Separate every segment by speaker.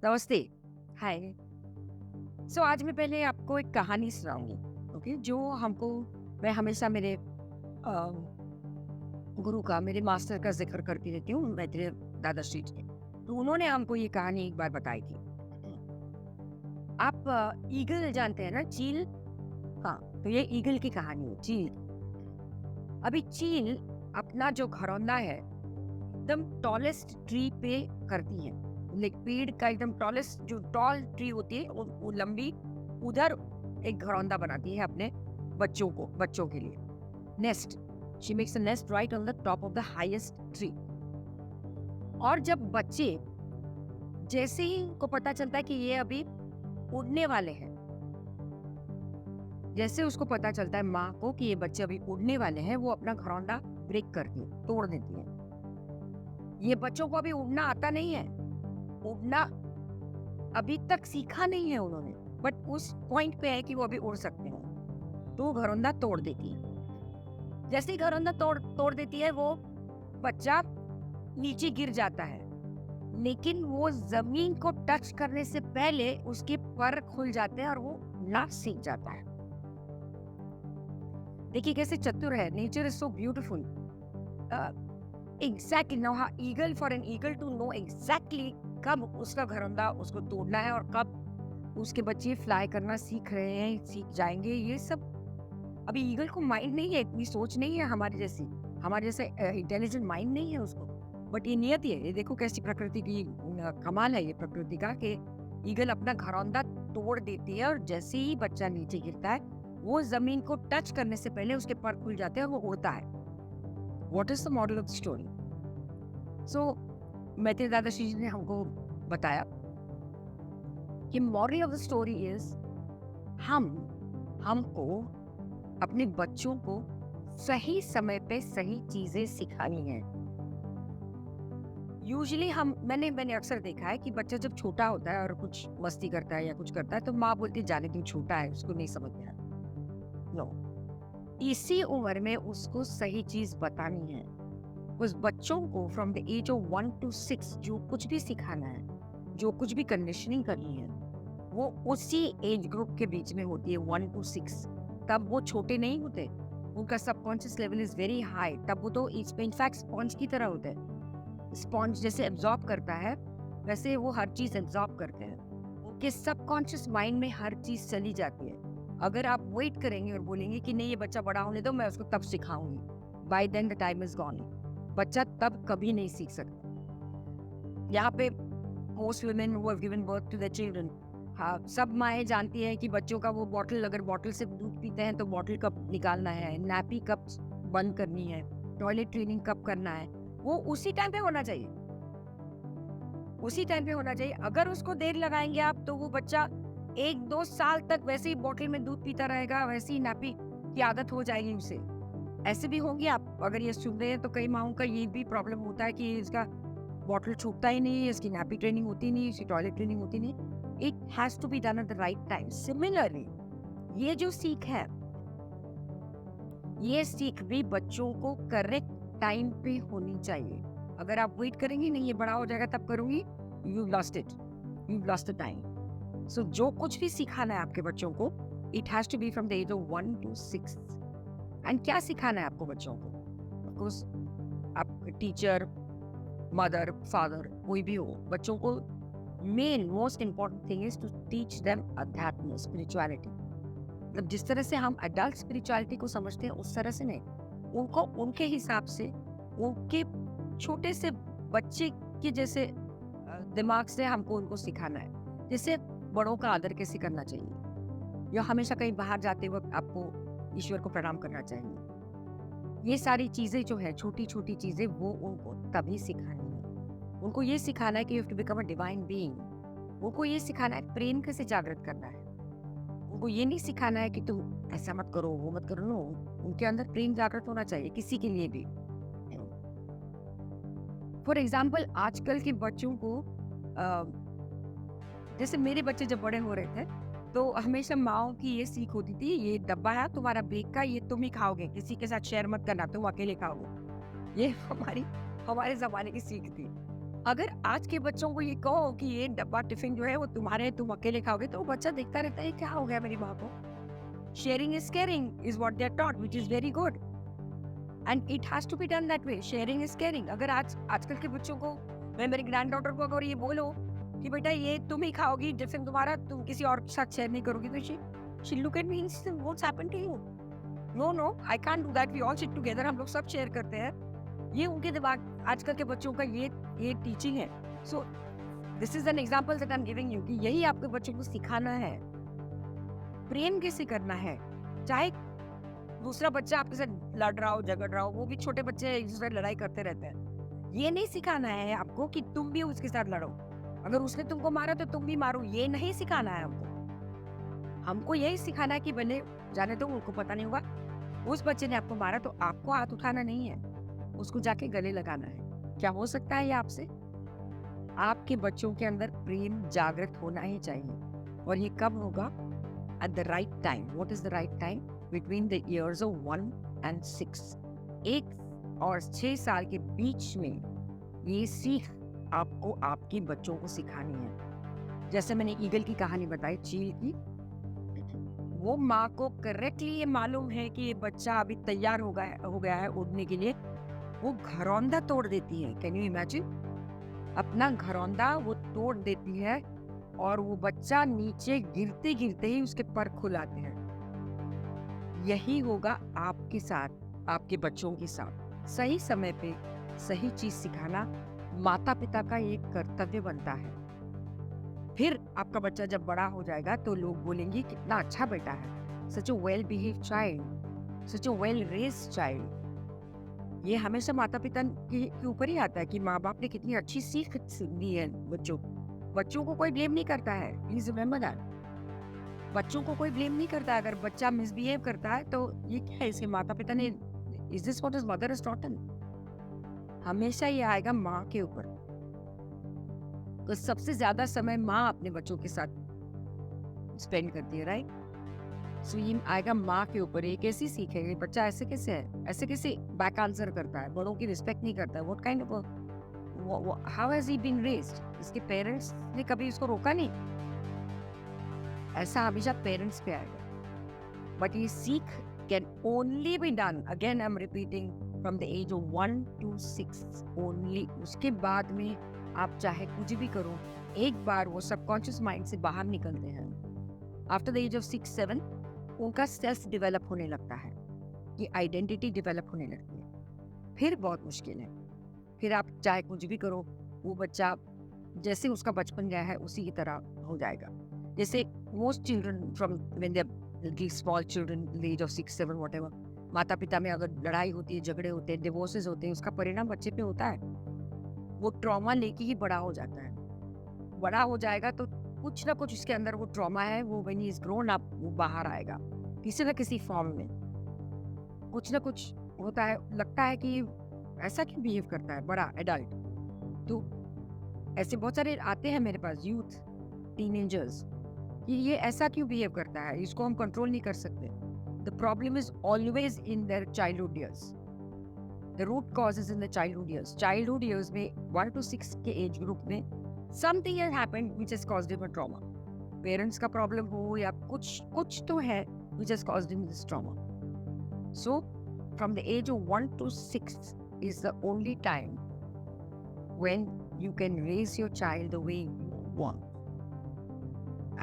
Speaker 1: नमस्ते। हाय। आज मैं पहले आपको एक कहानी सुनाऊंगी। ओके, जो हमको मैं हमेशा मेरे गुरु का, मेरे मास्टर का जिक्र करती रहती हूँ, मैत्रेय दादाश्री जी। तो उन्होंने हमको ये कहानी एक बार बताई थी। आप ईगल जानते हैं ना, चील। हाँ, तो ये ईगल की कहानी है, चील। अभी चील अपना जो घरौंदा है एकदम टॉलेस्ट ट्री पे करती है। लाइक पेड़ का एकदम टॉलेस्ट जो टॉल ट्री होती है वो लंबी, उधर एक घरौंदा बनाती है अपने बच्चों के लिए। Nest, she makes a nest right on the top of the highest tree. और जब बच्चे, जैसे ही को पता चलता है कि ये अभी उड़ने वाले हैं, जैसे उसको पता चलता है माँ को कि ये बच्चे अभी उड़ने वाले हैं, वो अपना घरौंदा ब्रेक करती है, तोड़ देती है। ये बच्चों को अभी उड़ना आता नहीं है, उड़ना अभी तक सीखा नहीं है उन्होंने, बट उस पॉइंट पे है कि वो अभी उड़ सकते हैं, तो वो घरौंदा तोड़ देती है। जैसे ही घरौंदा तोड़ देती है, वो बच्चा नीचे गिर जाता है, लेकिन वो जमीन को टच करने से पहले उसके पर खुल जाते हैं और वो नाच सीख जाता है। देखिए कैसे चतुर है, nature is so beautiful. Exactly now how eagle, for an eagle to know exactly कब उसका घरौंदा उसको तोड़ना है और कब उसके बच्चे फ्लाई करना सीख रहे हैं, सीख जाएंगे, ये सब अभी ईगल को माइंड नहीं है, इतनी सोच नहीं है हमारे जैसे इंटेलिजेंट माइंड नहीं है उसको। बट ये नियति है, ये देखो कैसी प्रकृति की कमाल है ये प्रकृति का, कि ईगल अपना घरौंदा तोड़ देती है और जैसे ही बच्चा नीचे गिरता है, वो जमीन को टच करने से पहले उसके पर खुल जाते हैं और वो उड़ता है। What is the model of the story? Maitreya Dadashri ji ने हमको बताया कि moral of the story is, हमको अपने बच्चों को सही समय पे सही चीजें सिखानी है। यूजुअली मैंने अक्सर देखा है कि बच्चा जब छोटा होता है और कुछ मस्ती करता है या कुछ करता है, तो माँ बोलती है जाने तू छोटा है, उसको नहीं समझ में आता। नो, इसी उम्र में उसको सही चीज बतानी है। उस बच्चों को from the age of 1 to 6 जो कुछ भी सिखाना है, जो कुछ भी कंडीशनिंग करनी है, वो उसी एज ग्रुप के बीच में होती है, 1 to 6। तब वो छोटे नहीं होते, उनका subconscious level is very high. तब वो तो इनफैक्ट स्पॉन्ज की तरह होते हैं। स्पॉन्ज जैसे एब्जॉर्ब करता है, वैसे वो हर चीज एब्जॉर्ब करते हैं। उनके सबकॉन्शियस माइंड में हर चीज चली जाती है। अगर आप वेट करेंगे और बोलेंगे कि नहीं ये बच्चा बड़ा होने दो, मैं उसको तब सिखाऊंगी, by then the time is gone. बच्चा तब कभी नहीं सीख सकता। यहाँ पे most women who have given birth to their children, हाँ, सब माएँ जानती हैं कि बच्चों का वो बॉटल, अगर बॉटल से दूध पीते हैं तो बॉटल कब निकालना है, नैपी कब बंद करनी है, टॉयलेट ट्रेनिंग कब करना है, वो उसी टाइम पे होना चाहिए, उसी टाइम पे होना चाहिए। अगर उसको देर लगाएंगे आप, तो वो बच्चा 1-2 साल तक वैसे ही बॉटल में दूध पीता रहेगा, वैसे ही नैपी की आदत हो जाएगी उसे। ऐसे भी होंगे, आप अगर ये सुन रहे हैं तो कई माओं का ये भी प्रॉब्लम होता है कि इसका बॉटल छूटता ही नहीं है, इसकी नैपी ट्रेनिंग होती नहीं, इसकी टॉयलेट ट्रेनिंग होती नहीं। It has to be done at the right time. Similarly, ये जो सीख है, ये सीख भी बच्चों को करेक्ट टाइम पे होनी चाहिए। अगर आप वेट करेंगे नहीं ये बड़ा हो जाएगा तब करूंगी, you lost it, you lost the time. So जो कुछ भी सिखाना है आपके बच्चों को, it has to be from the age of 1 to 6। And क्या सिखाना है आपको बच्चों को? ऑफ कोर्स आप टीचर, मदर, फादर, कोई भी हो, बच्चों को main most important thing is to teach them adhyatma, spirituality. मतलब जिस तरह से हम अडल्ट स्पिरिचुअलिटी को समझते हैं उस तरह से नहीं, उनको उनके हिसाब से, उनके छोटे से बच्चे के जैसे दिमाग से हमको उनको सिखाना है। जैसे बड़ों का आदर कैसे करना चाहिए, या हमेशा कहीं बाहर जाते वक्त आपको ईश्वर को प्रणाम करना चाहिए। ये सारी चीजें जो है, छोटी छोटी चीजें, वो उनको तभी सिखानी है। उनको ये सिखाना है कि you have to become a divine being. उनको ये सिखाना है प्रेम कैसे जागृत करना है। उनको ये नहीं सिखाना है कि तुम ऐसा मत करो, वो मत करो। नो, उनके अंदर प्रेम जागृत होना चाहिए, किसी के लिए भी। फॉर एग्जाम्पल, आजकल के बच्चों को जैसे मेरे बच्चे जब बड़े हो रहे थे, तो हमेशा माओ की ये सीख होती थी, ये डब्बा है तुम्हारा बेग का, ये तुम ही खाओगे, किसी के साथ शेयर मत करना, तुम अकेले खाओगे। ये हमारे जमाने की सीख थी। अगर आज के बच्चों को ये कहो कि ये डब्बा टिफिन जो है वो तुम्हारे है, तुम अकेले खाओगे, तो वो बच्चा देखता रहता है क्या हो गया मेरी माँ को। Sharing is caring is what they are taught, which is very good and it has to be done that way. Sharing is caring. अगर आजकल के बच्चों को, मैं मेरी ग्रैंड डॉटर को अगर ये बोलो कि बेटा ये तुम ही खाओगी टिफिन तुम्हारा, तुम किसी और के साथ शेयर नहीं करोगी, तो she look at me and say what's happened to you. No no, I can't do that, we all sit together, हम लोग सब शेयर करते हैं। ये उनके दिमाग आजकल के बच्चों का ये टीचिंग है। So this is an example that I am giving you कि यही आपके बच्चों को सिखाना है, प्रेम कैसे करना है। चाहे दूसरा बच्चा आपके साथ लड़ रहा हो, झगड़ रहा हो, वो भी छोटे बच्चे एक दूसरे से लड़ाई करते रहते हैं। ये नहीं सिखाना है आपको कि तुम भी उसके साथ लड़ो, अगर उसने तुमको मारा तो तुम भी मारो, ये नहीं सिखाना है हमको। हमको यही सिखाना है कि भले जाने दो, उनको पता नहीं होगा, उस बच्चे ने आपको मारा तो आपको हाथ उठाना नहीं है, उसको जाके गले लगाना है। क्या हो सकता है ये आपसे? आपके बच्चों के अंदर प्रेम जागृत होना ही चाहिए। और ये कब होगा? Eight the right time. What is the right time? Between the years of 1 and 6। 1 और 6 साल के बीच में ये सीख आपको आपके बच्चों को सिखानी है। जैसे मैंने ईगल की कहानी बताई, चील की, वो माँ को करेक्टली ये मालूम है कि ये बच्चा अभी तैयार हो गया है उड़ने के लिए, वो घरौंदा तोड़ देती है। Can you imagine? अपना घरौंदा वो तोड़ देती है और वो बच्चा नीचे गिरते गिरते ही उसके पर खुलाते हैं। यही होगा आपके साथ, आपके बच्चों के साथ। सही समय पे सही चीज सिखाना माता पिता का एक कर्तव्य बनता है। फिर आपका बच्चा जब बड़ा हो जाएगा तो लोग बोलेंगे कितना अच्छा बेटा है, such a well behaved child, such a well raised child. ये हमेशा माता पिता के ऊपर ही आता है कि माँ बाप ने कितनी अच्छी सीख दी है बच्चों को। बच्चों को कोई ब्लेम नहीं करता है, प्लीज रिमेम्बर दैट। बच्चों को कोई ब्लेम नहीं करता। अगर बच्चा मिसबिहेव करता है तो ये क्या है, इसके माता पिता ने, is this what his mother has taught him? हमेशा ये आएगा माँ के ऊपर। तो सबसे ज्यादा समय माँ अपने बच्चों के साथ स्पेंड करती है, राइट? सो ये आएगा माँ के ऊपर। एक ऐसी सीख है कि बच्चा ऐसे कैसे है, ऐसे कैसे बैक आंसर करता है, बड़ों की रिस्पेक्ट नहीं करता है, what kind of, how has he been raised? इसके पेरेंट्स ने कभी उसको रोका नहीं। ऐसा हमेशा पेरेंट्स पे आएगा। बट ये सीख can only be done, again I am repeating, from the age of 1 to 6 only. उसके बाद में आप चाहे कुछ भी करो, एक बार वो सबकॉन्शियस माइंड से बाहर निकलते हैं, आफ्टर द एज ऑफ 6-7 उनका सेल्फ डेवलप होने लगता है, ये आइडेंटिटी डेवलप होने लगती है। फिर बहुत मुश्किल है। फिर आप चाहे कुछ भी करो, वो बच्चा जैसे उसका बचपन गया है उसी की तरह हो जाएगा। जैसे most children from when they're little small children, the age of 6-7 whatever, माता पिता में अगर लड़ाई होती है, झगड़े होते हैं, डिवोर्सेस होते हैं, उसका परिणाम बच्चे पे होता है। वो ट्रॉमा लेके ही बड़ा हो जाता है। बड़ा हो जाएगा तो कुछ ना कुछ उसके अंदर वो ट्रॉमा है, वो when he is grown up वो बाहर आएगा किसी ना किसी फॉर्म में। कुछ ना कुछ होता है, लगता है कि ऐसा क्यों बिहेव करता है बड़ा एडल्ट। तो ऐसे बहुत सारे आते हैं मेरे पास, यूथ, टीनेजर्स, कि ये ऐसा क्यों बिहेव करता है, इसको हम कंट्रोल नहीं कर सकते। The problem is always in their childhood years. The root cause is in the childhood years. Childhood years में 1 to 6 के एज ग्रुप में something has happened which has caused him a trauma. Parents का problem हो या कुछ तो है which has caused him this trauma. So from the age of 1 to 6 is the only time when you can raise your child the way you want.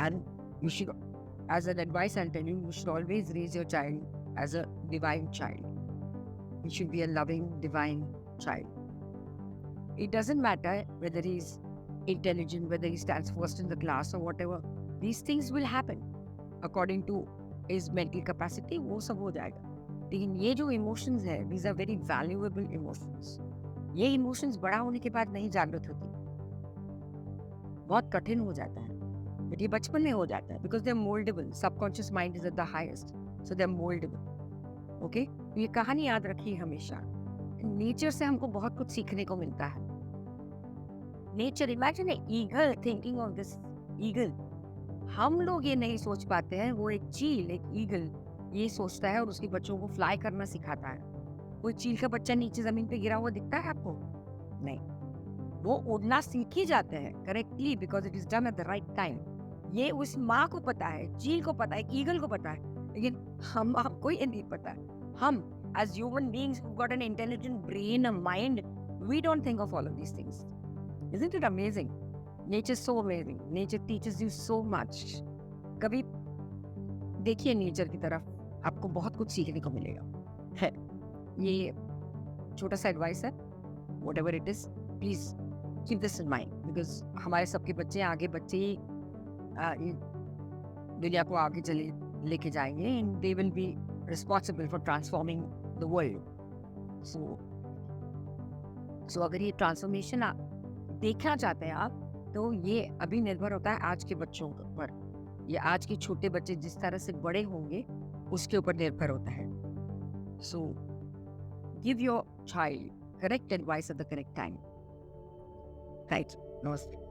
Speaker 1: And you should, as an advice I'll tell you, you should always raise your child as a divine child. He should be a loving, divine child. It doesn't matter whether he's intelligent, whether he stands first in the class or whatever. These things will happen according to his mental capacity. वो सब हो जाएगा। लेकिन ये जो emotions है, these are very valuable emotions. ये emotions बड़ा होने के बाद नहीं जागृत होती, बहुत कठिन हो जाता है। बट ये बचपन में हो जाता है because they are mouldable. Subconscious mind is at the highest, so they are mouldable. Okay, ये कहानी याद रखिए हमेशा। नेचर से हमको बहुत कुछ सीखने को मिलता है। Nature, imagine A eagle thinking of this eagle. हम लोग ये नहीं सोच पाते हैं, वो एक चील, एक ईगल ये सोचता है और उसके बच्चों को फ्लाई करना सिखाता है। कोई चील का बच्चा नीचे जमीन पे गिरा हुआ दिखता है आपको? नहीं। वो उड़ना सीख ही जाते हैं correctly because it is done at the right time. ये उस माँ को पता है, चील को पता है, ईगल को पता है, लेकिन हमको ये नहीं पता। हम as human beings who've got an intelligent brain, a mind, we don't think of all of these things. Isn't it amazing? Nature is so amazing. Nature teaches you so much. कभी देखिए नेचर की तरफ, आपको बहुत कुछ सीखने को मिलेगा। है ये छोटा सा एडवाइस है, whatever it is, please keep this in mind because हमारे सबके बच्चे आगे बच्चे ही ये दुनिया को आगे चले लेके जाएंगे and they will be responsible for transforming the world. So अगर ये ट्रांसफॉर्मेशन आप देखना चाहते हैं आप, तो ये अभी निर्भर होता है आज के बच्चों पर। ये आज के छोटे बच्चे जिस तरह से बड़े होंगे उसके ऊपर निर्भर होता है। So give your child correct advice at the correct time. Right. Namaste.